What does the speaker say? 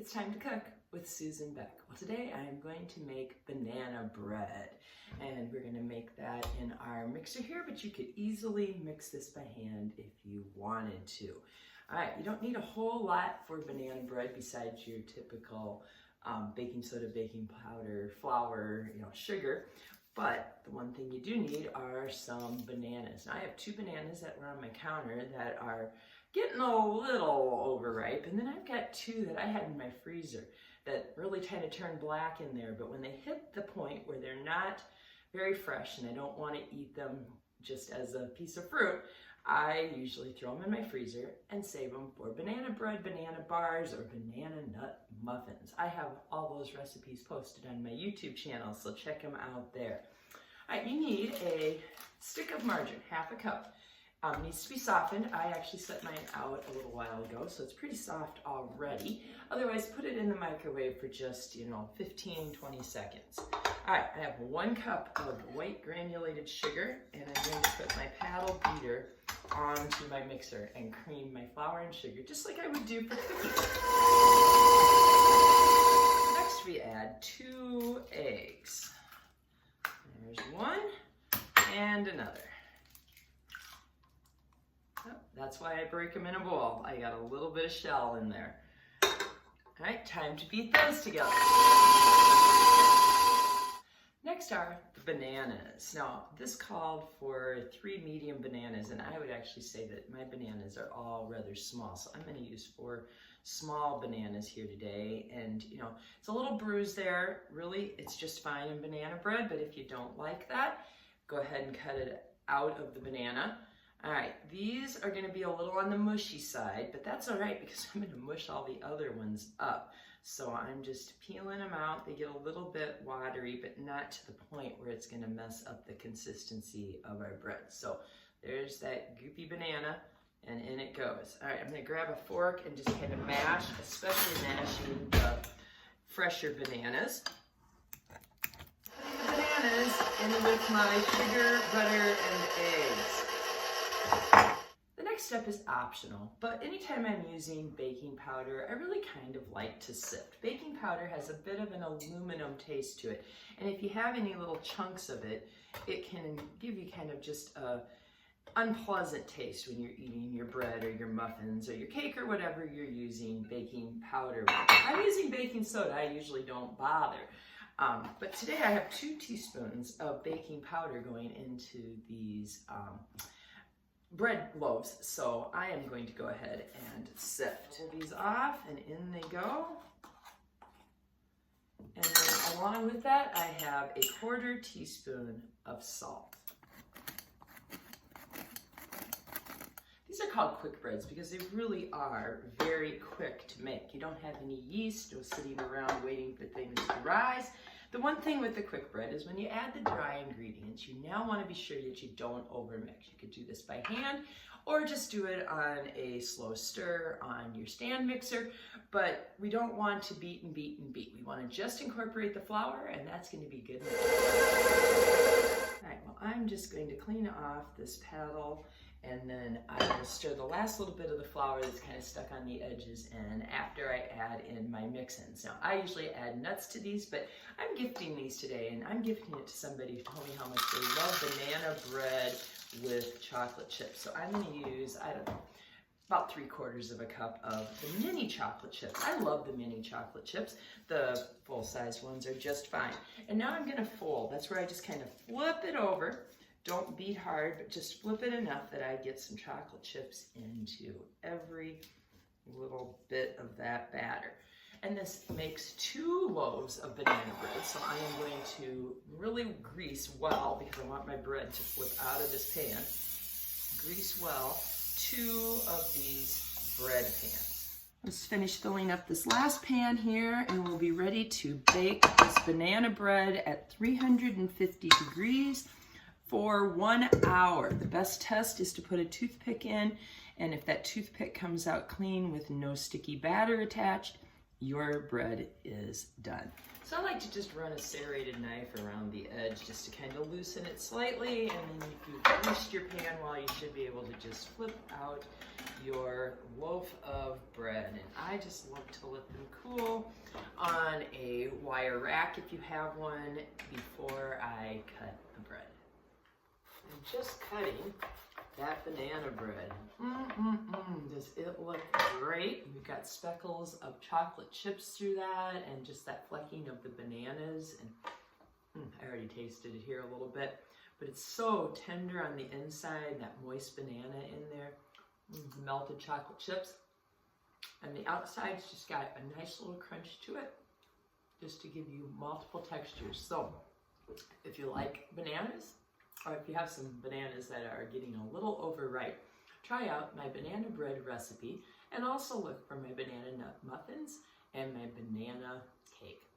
It's time to cook with Susan Beck. Well, today I'm going to make banana bread, and we're going to make that in our mixer here, but you could easily mix this by hand if you wanted to. All right, you don't need a whole lot for banana bread besides your typical baking soda, baking powder, flour, sugar. But the one thing you do need are some bananas. Now I have 2 bananas that were on my counter that are getting a little overripe, and then I've got 2 that I had in my freezer that really kind of turned black in there, but when they hit the point where they're not very fresh and I don't want to eat them just as a piece of fruit, I usually throw them in my freezer and save them for banana bread, banana bars, or banana nut muffins. I have all those recipes posted on my YouTube channel, so check them out there. All right, you need a stick of margarine, 1/2 cup. Needs to be softened. I actually set mine out a little while ago, so it's pretty soft already. Otherwise, put it in the microwave for just, 15, 20 seconds. All right, I have 1 cup of white granulated sugar, and I'm going to put my paddle beater onto my mixer and cream my flour and sugar, just like I would do for cookies. Next, we add 2 eggs. There's 1 and another. Oh, that's why I break them in a bowl. I got a little bit of shell in there. All right, time to beat those together. Next are the bananas. Now, this called for 3 medium bananas, and I would actually say that my bananas are all rather small, so I'm going to use 4 small bananas here today. And, it's a little bruised there. Really, it's just fine in banana bread, but if you don't like that, go ahead and cut it out of the banana. All right, these are going to be a little on the mushy side, but that's all right because I'm going to mush all the other ones up. So I'm just peeling them out. They get a little bit watery, but not to the point where it's going to mess up the consistency of our bread. So there's that goopy banana, and in it goes. All right, I'm going to grab a fork and just kind of mash, especially mashing the fresher bananas. Putting the bananas in with my sugar, butter, and eggs. The next step is optional, but anytime I'm using baking powder, I really kind of like to sift. Baking powder has a bit of an aluminum taste to it, and if you have any little chunks of it, it can give you kind of just a unpleasant taste when you're eating your bread or your muffins or your cake or whatever you're using baking powder with. I'm using baking soda, I usually don't bother. But today I have 2 teaspoons of baking powder going into these bread loaves, so I am going to go ahead and sift. Pull these off, and in they go. And then along with that, I have a 1/4 teaspoon of salt. These are called quick breads because they really are very quick to make. You don't have any yeast or sitting around waiting for things to rise. The one thing with the quick bread is when you add the dry ingredients, you now want to be sure that you don't overmix. You could do this by hand or just do it on a slow stir on your stand mixer, but we don't want to beat and beat and beat. We want to just incorporate the flour, and that's going to be good enough. All right, well, I'm just going to clean off this paddle, and then I will stir the last little bit of the flour that's kind of stuck on the edges in after I add in my mix-ins. Now, I usually add nuts to these, but I'm gifting these today, and I'm gifting it to somebody who told me how much they love banana bread with chocolate chips. So I'm going to use, I don't know, about 3/4 cup of the mini chocolate chips. I love the mini chocolate chips. The full-size ones are just fine. And now I'm going to fold. That's where I just kind of flip it over. Don't beat hard, but just flip it enough that I get some chocolate chips into every little bit of that batter. And this makes 2 loaves of banana bread. So I am going to really grease well, because I want my bread to flip out of this pan. Grease well 2 of these bread pans. Let's finish filling up this last pan here, and we'll be ready to bake this banana bread at 350 degrees for 1 hour. The best test is to put a toothpick in, and if that toothpick comes out clean with no sticky batter attached, your bread is done. So I like to just run a serrated knife around the edge just to kind of loosen it slightly, and then if you've greased your pan well, you should be able to just flip out your loaf of bread. And I just love to let them cool on a wire rack if you have one before I cut the bread. I'm just cutting that banana bread. Does it look great? We've got speckles of chocolate chips through that and just that flecking of the bananas. And I already tasted it here a little bit, but it's so tender on the inside, that moist banana in there, melted chocolate chips. And the outside's just got a nice little crunch to it, just to give you multiple textures. So if you like bananas, or if you have some bananas that are getting a little overripe, try out my banana bread recipe, and also look for my banana nut muffins and my banana cake.